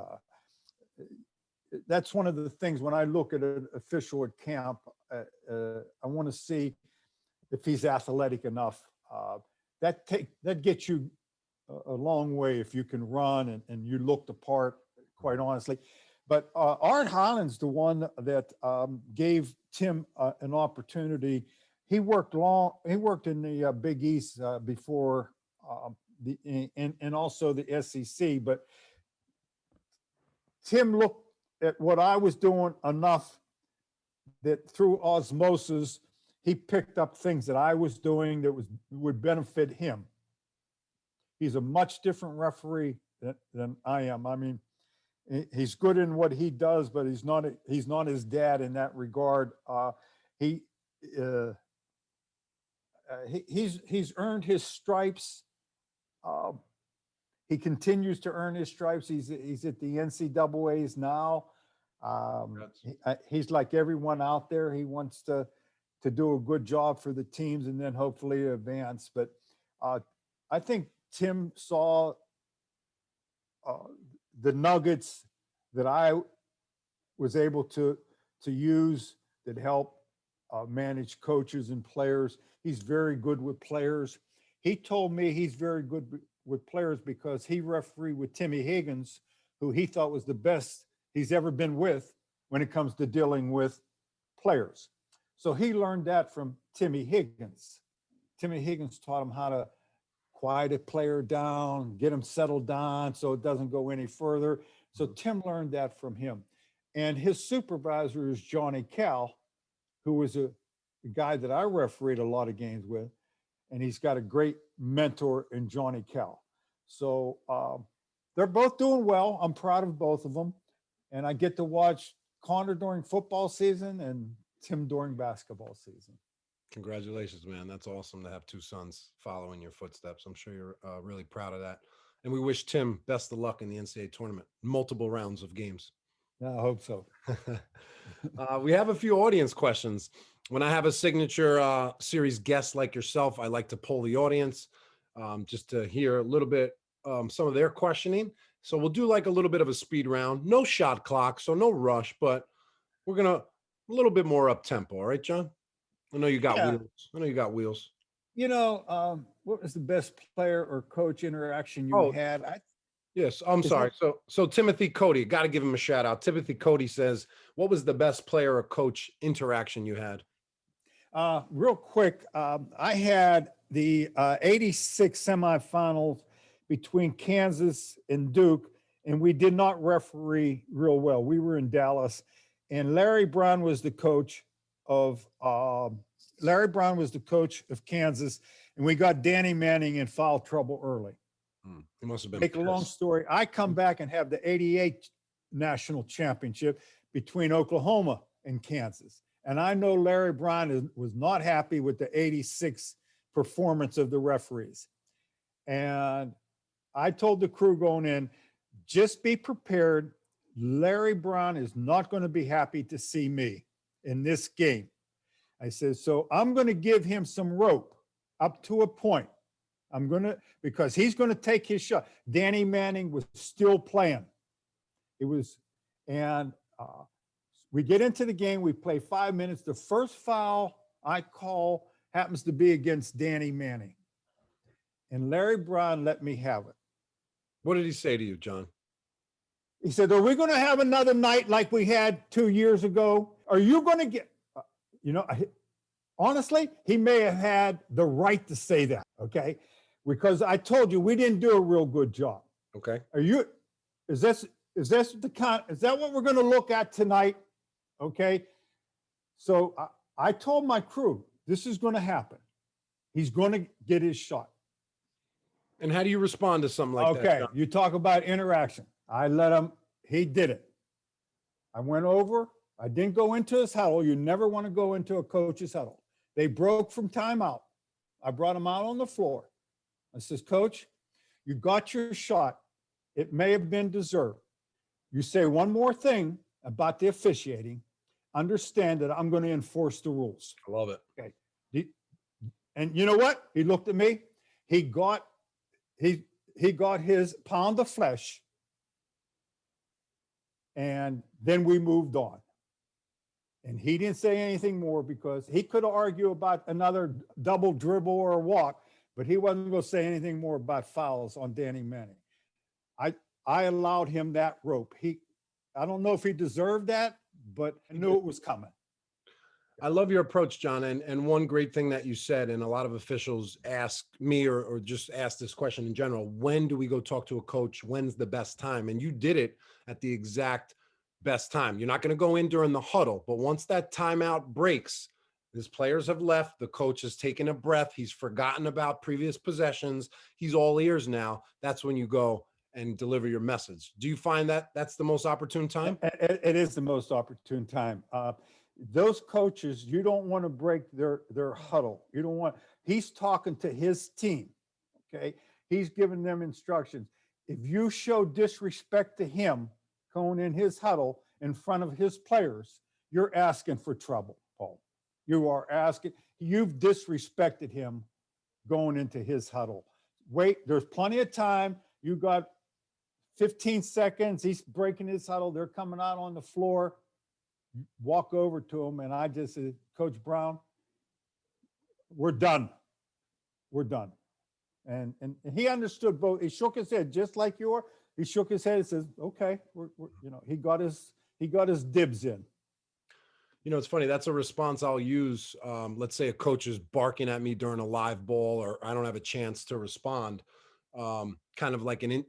that's one of the things when I look at an official at camp. I want to see if he's athletic enough. That gets you a long way if you can run and you look the part, quite honestly. But Art Highland's the one that gave Tim an opportunity. He worked in the Big East before and also the SEC. But Tim looked at what I was doing enough that through osmosis, he picked up things that I was doing that would benefit him. He's a much different referee than I am. I mean, he's good in what he does, but he's not his dad in that regard. He's earned his stripes. He continues to earn his stripes. He's at the NCAAs now. He's like everyone out there. He wants to do a good job for the teams and then hopefully advance. But I think Tim saw the nuggets that I was able to use that help manage coaches and players. He's very good with players. He told me he's very good with players because he refereed with Timmy Higgins, who he thought was the best he's ever been with when it comes to dealing with players. So he learned that from Timmy Higgins. Timmy Higgins taught him how to quiet a player down, get him settled down so it doesn't go any further. So Tim learned that from him. And his supervisor is Johnny Cal, who was a guy that I refereed a lot of games with. And he's got a great mentor in Johnny Cal. So they're both doing well. I'm proud of both of them. And I get to watch Connor during football season and Tim during basketball season. Congratulations, man. That's awesome to have two sons following your footsteps. I'm sure you're really proud of that. And we wish Tim best of luck in the NCAA tournament, multiple rounds of games. Yeah, I hope so. We have a few audience questions. When I have a signature series guest like yourself, I like to poll the audience just to hear a little bit some of their questioning. So we'll do like a little bit of a speed round. No shot clock, so no rush, but we're going to a little bit more up tempo. All right, John? I know you got wheels. I know you got wheels. You know, what was the best player or coach interaction you had? Yes, I'm sorry. So Timothy Cody, got to give him a shout out. Timothy Cody says, what was the best player or coach interaction you had? Real quick, I had the 86 semifinals between Kansas and Duke, and we did not referee real well. We were in Dallas, and Larry Brown was the coach of Kansas, and we got Danny Manning in foul trouble early. He must have been Make a long story. I come back and have the 88 national championship between Oklahoma and Kansas. And I know Larry Brown was not happy with the 86 performance of the referees. And I told the crew going in, just be prepared. Larry Brown is not going to be happy to see me in this game. I said, so I'm going to give him some rope up to a point. Because he's going to take his shot. Danny Manning was still playing. We get into the game. We play 5 minutes. The first foul I call happens to be against Danny Manning. And Larry Brown let me have it. What did he say to you, John? He said, are we going to have another night like we had 2 years ago? Are you going to get, honestly, he may have had the right to say that, okay? Because I told you we didn't do a real good job. Okay. Is that what we're going to look at tonight? Okay. So I told my crew, this is going to happen. He's going to get his shot. And how do you respond to something like that? Okay. You talk about interaction. I let him, he did it. I went over I didn't go into his huddle. You never want to go into a coach's huddle. They broke from timeout. I brought him out on the floor. I says, Coach, you got your shot. It may have been deserved. You say one more thing about the officiating, understand that I'm going to enforce the rules. I love it. Okay. And you know what? He looked at me. He got his pound of flesh. And then we moved on. And he didn't say anything more because he could argue about another double dribble or a walk, but he wasn't going to say anything more about fouls on Danny Manning. I allowed him that rope. I don't know if he deserved that, but I knew it was coming. I love your approach, John. And one great thing that you said, and a lot of officials ask me or just ask this question in general, when do we go talk to a coach? When's the best time? And you did it at the exact best time. You're not going to go in during the huddle, but once that timeout breaks, his players have left, the coach has taken a breath, he's forgotten about previous possessions, he's all ears now. That's when you go and deliver your message. Do you find that that's the most opportune time? It is the most opportune time. Those coaches, you don't want to break their huddle. You don't want, he's talking to his team, okay? He's giving them instructions. If you show disrespect to him going in his huddle in front of his players, you're asking for trouble, Paul. You are asking, you've disrespected him going into his huddle. Wait, there's plenty of time. You got 15 seconds. He's breaking his huddle. They're coming out on the floor. Walk over to him, and I just said, Coach Brown, we're done. We're done. And he understood both. He shook his head just like you are. He shook his head and says, okay, we're he got his dibs in. You know, it's funny. That's a response I'll use. Let's say a coach is barking at me during a live ball, or I don't have a chance to respond, kind of like an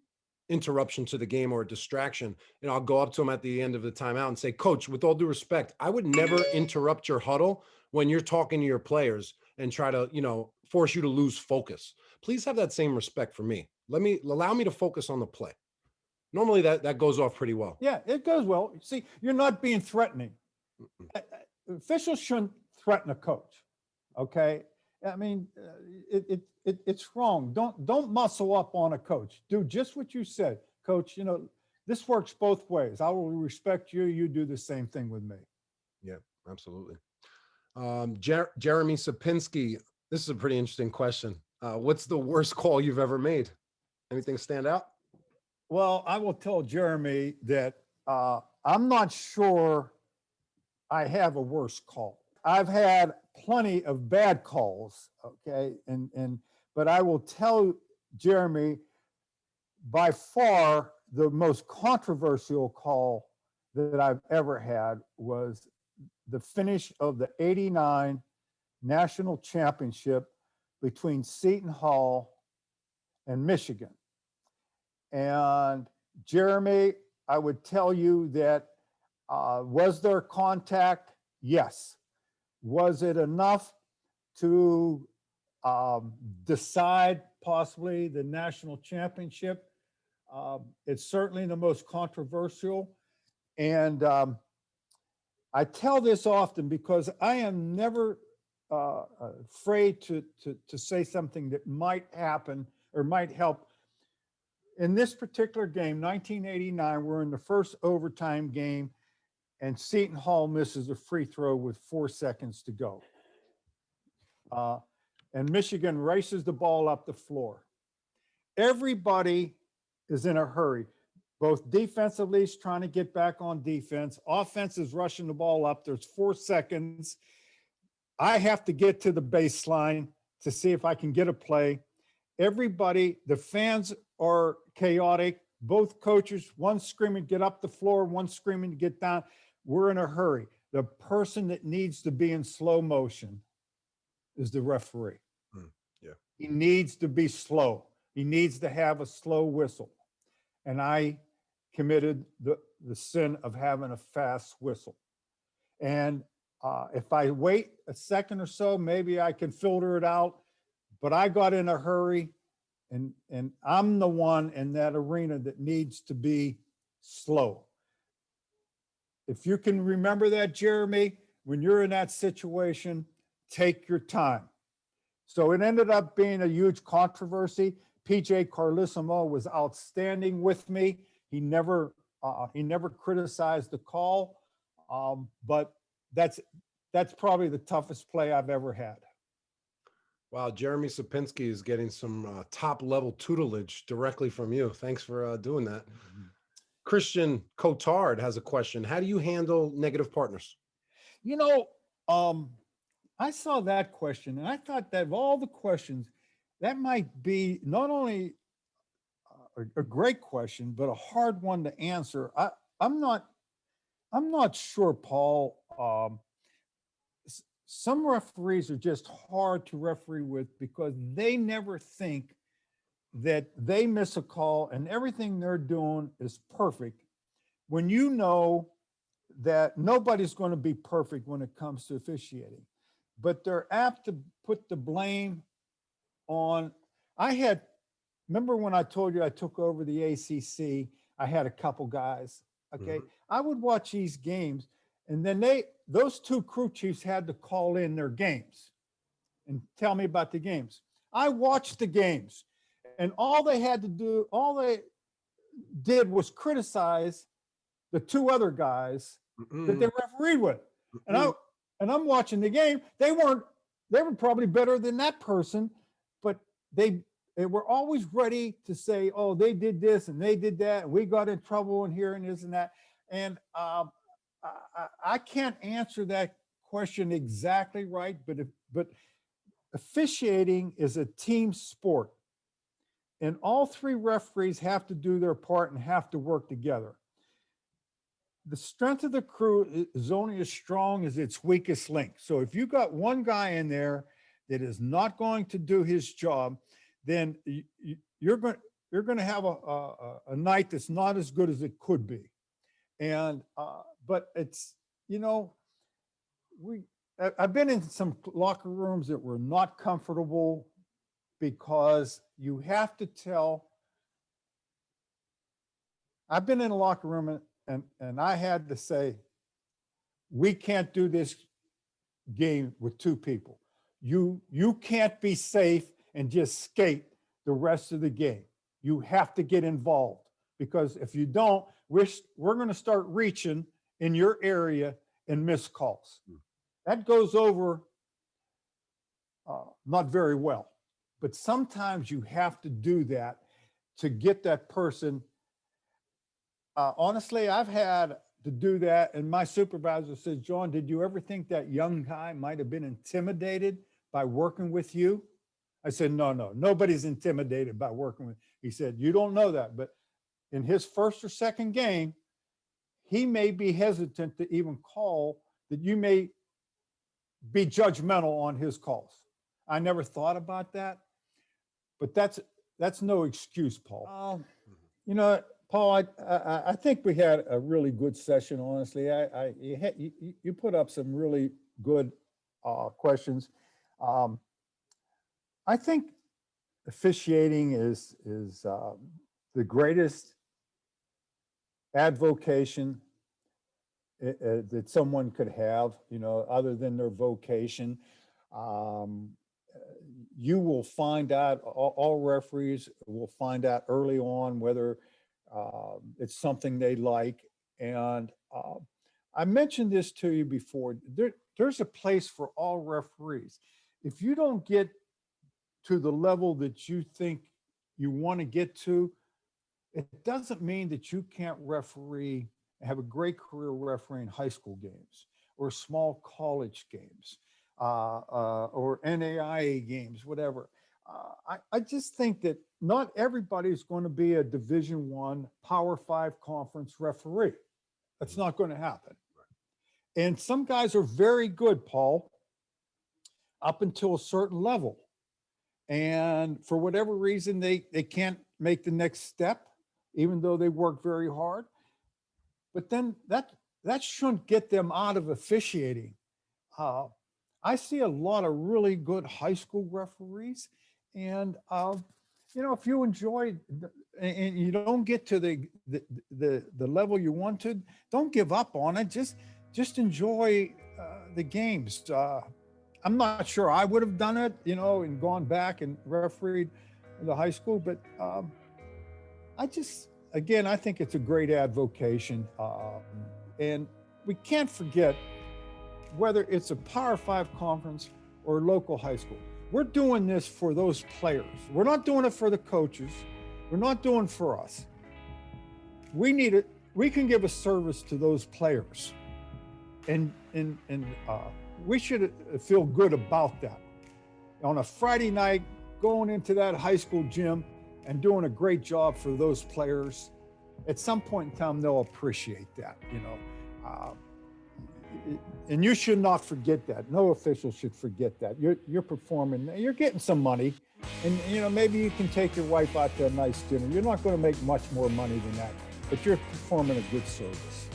interruption to the game or a distraction. And I'll go up to him at the end of the timeout and say, Coach, with all due respect, I would never interrupt your huddle when you're talking to your players and try to, force you to lose focus. Please have that same respect for me. Allow me to focus on the play. Normally that goes off pretty well. Yeah, it goes well. See, you're not being threatening. Officials shouldn't threaten a coach. Okay. I mean, it's wrong. Don't muscle up on a coach. Do just what you said, Coach. This works both ways. I will respect you. You do the same thing with me. Yeah, absolutely. Jeremy Sapinski, this is a pretty interesting question. What's the worst call you've ever made? Anything stand out? Well, I will tell Jeremy that I'm not sure I have a worse call. I've had plenty of bad calls, okay? But I will tell Jeremy, by far, the most controversial call that I've ever had was the finish of the '89 national championship between Seton Hall and Michigan. And Jeremy, I would tell you that, was there contact? Yes. Was it enough to decide possibly the national championship? It's certainly the most controversial. And I tell this often because I am never afraid to say something that might happen or might help. In this particular game, 1989, we're in the first overtime game, and Seton Hall misses a free throw with 4 seconds to go. And Michigan races the ball up the floor. Everybody is in a hurry. Both defensively is trying to get back on defense. Offense is rushing the ball up. There's 4 seconds. I have to get to the baseline to see if I can get a play. Everybody, the fans are chaotic. Both coaches, one screaming, get up the floor, one screaming to get down. We're in a hurry. The person that needs to be in slow motion is the referee. Yeah. He needs to be slow. He needs to have a slow whistle. And I committed the sin of having a fast whistle. And if I wait a second or so, maybe I can filter it out. But I got in a hurry, and I'm the one in that arena that needs to be slow. if you can remember that, Jeremy, when you're in that situation, take your time. So it ended up being a huge controversy. PJ Carlissimo was outstanding with me. He never criticized the call, but that's probably the toughest play I've ever had. Wow, Jeremy Sapinski is getting some top level tutelage directly from you. Thanks for doing that. Christian Cotard has a question. How do you handle negative partners? You know, I saw that question and I thought that of all the questions, that might be not only a great question, but a hard one to answer. I'm not sure, Paul. Some referees are just hard to referee with because they never think that they miss a call and everything they're doing is perfect. When you know that nobody's going to be perfect when it comes to officiating, but they're apt to put the blame on. Remember when I told you I took over the ACC, I had a couple guys, okay? I would watch these games and then those two crew chiefs had to call in their games and tell me about the games. I watched the games and all they did was criticize the two other guys that they refereed with. And I'm watching the game. They were probably better than that person, but they were always ready to say, oh, they did this and they did that, and we got in trouble and here and this and that. And I can't answer that question exactly right, but officiating is a team sport. And all three referees have to do their part and have to work together. The strength of the crew is only as strong as its weakest link. So if you got one guy in there that is not going to do his job, then you're going to have a night that's not as good as it could be. And but it's, you know, I've been in some locker rooms that were not comfortable because you have to tell. I've been in a locker room and I had to say, we can't do this game with two people. You can't be safe and just skate the rest of the game. You have to get involved, because if you don't, we're going to start reaching in your area and miss calls. That goes over not very well, but sometimes you have to do that to get that person. Honestly, I've had to do that. And my supervisor says, John, did you ever think that young guy might have been intimidated by working with you? I said, no, nobody's intimidated by working with. He said, you don't know that, but in his first or second game, he may be hesitant to even call, that you may be judgmental on his calls. I never thought about that, but that's no excuse, Paul. You know, Paul, I think we had a really good session, honestly. You put up some really good questions. I think officiating is the greatest avocation that someone could have, you know, other than their vocation. You will find out, all referees will find out early on whether it's something they like. And I mentioned this to you before, there's a place for all referees. If you don't get to the level that you think you want to get to, it doesn't mean that you can't referee and have a great career refereeing high school games or small college games or NAIA games, whatever. I just think that not everybody's going to be a Division I Power 5 conference referee. That's not going to happen. And some guys are very good, Paul, up until a certain level. And for whatever reason, they can't make the next step, even though they work very hard. But then that shouldn't get them out of officiating. I see a lot of really good high school referees. And, you know, if you enjoy and you don't get to the level you want to, don't give up on it. Just enjoy the games. I'm not sure I would have done it, and gone back and refereed in the high school, but I think it's a great avocation. And we can't forget, whether it's a Power 5 conference or local high school, we're doing this for those players. We're not doing it for the coaches. We're not doing it for us. We need it. We can give a service to those players, and we should feel good about that. On a Friday night, going into that high school gym and doing a great job for those players, at some point in time, they'll appreciate that, and you should not forget that. No official should forget that. You're performing, you're getting some money, and maybe you can take your wife out to a nice dinner. You're not going to make much more money than that, but you're performing a good service.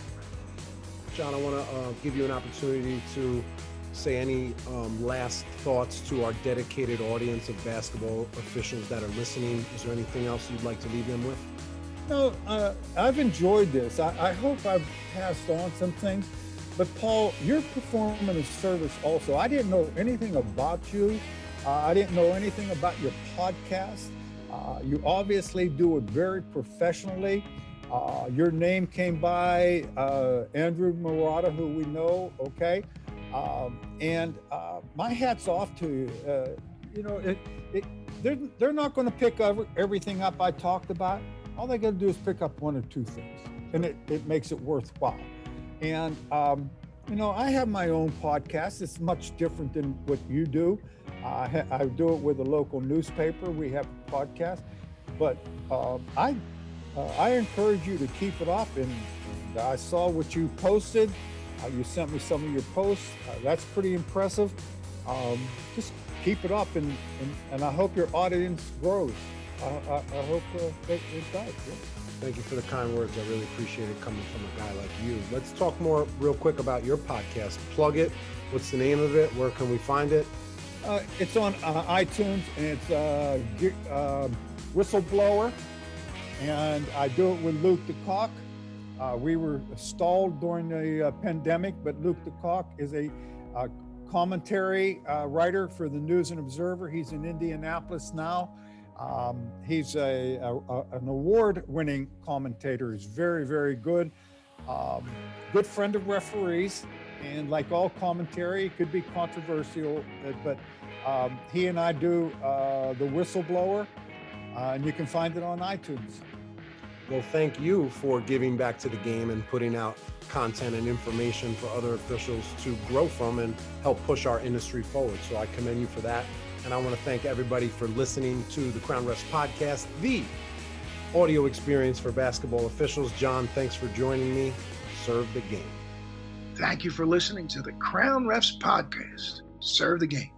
John, I want to give you an opportunity to say any last thoughts to our dedicated audience of basketball officials that are listening. Is there anything else you'd like to leave them with? No, I've enjoyed this. I hope I've passed on some things. But Paul, you're performing a service also. I didn't know anything about you. I didn't know anything about your podcast. You obviously do it very professionally. Your name came by, Andrew Murata, who we know, okay? And my hat's off to you. They're not going to pick up everything up I talked about. All they got to do is pick up one or two things, and it makes it worthwhile. And, I have my own podcast. It's much different than what you do. I do it with a local newspaper. We have a podcast, but I encourage you to keep it up. And I saw what you posted. You sent me some of your posts. That's pretty impressive. Just keep it up, and I hope your audience grows. I hope it does. Yeah. Thank you for the kind words. I really appreciate it coming from a guy like you. Let's talk more real quick about your podcast. Plug it. What's the name of it? Where can we find it? It's on iTunes, and it's Whistleblower, and I do it with Luke DeCock. We were stalled during the pandemic, but Luke DeCock is a commentary writer for the News and Observer. He's in Indianapolis now. He's an award-winning commentator. He's very, very good. Good friend of referees, and like all commentary, it could be controversial, but he and I do the Whistleblower, and you can find it on iTunes. Well, thank you for giving back to the game and putting out content and information for other officials to grow from and help push our industry forward. So I commend you for that. And I want to thank everybody for listening to the Crown Refs Podcast, the audio experience for basketball officials. John, thanks for joining me. Serve the game. Thank you for listening to the Crown Refs Podcast. Serve the game.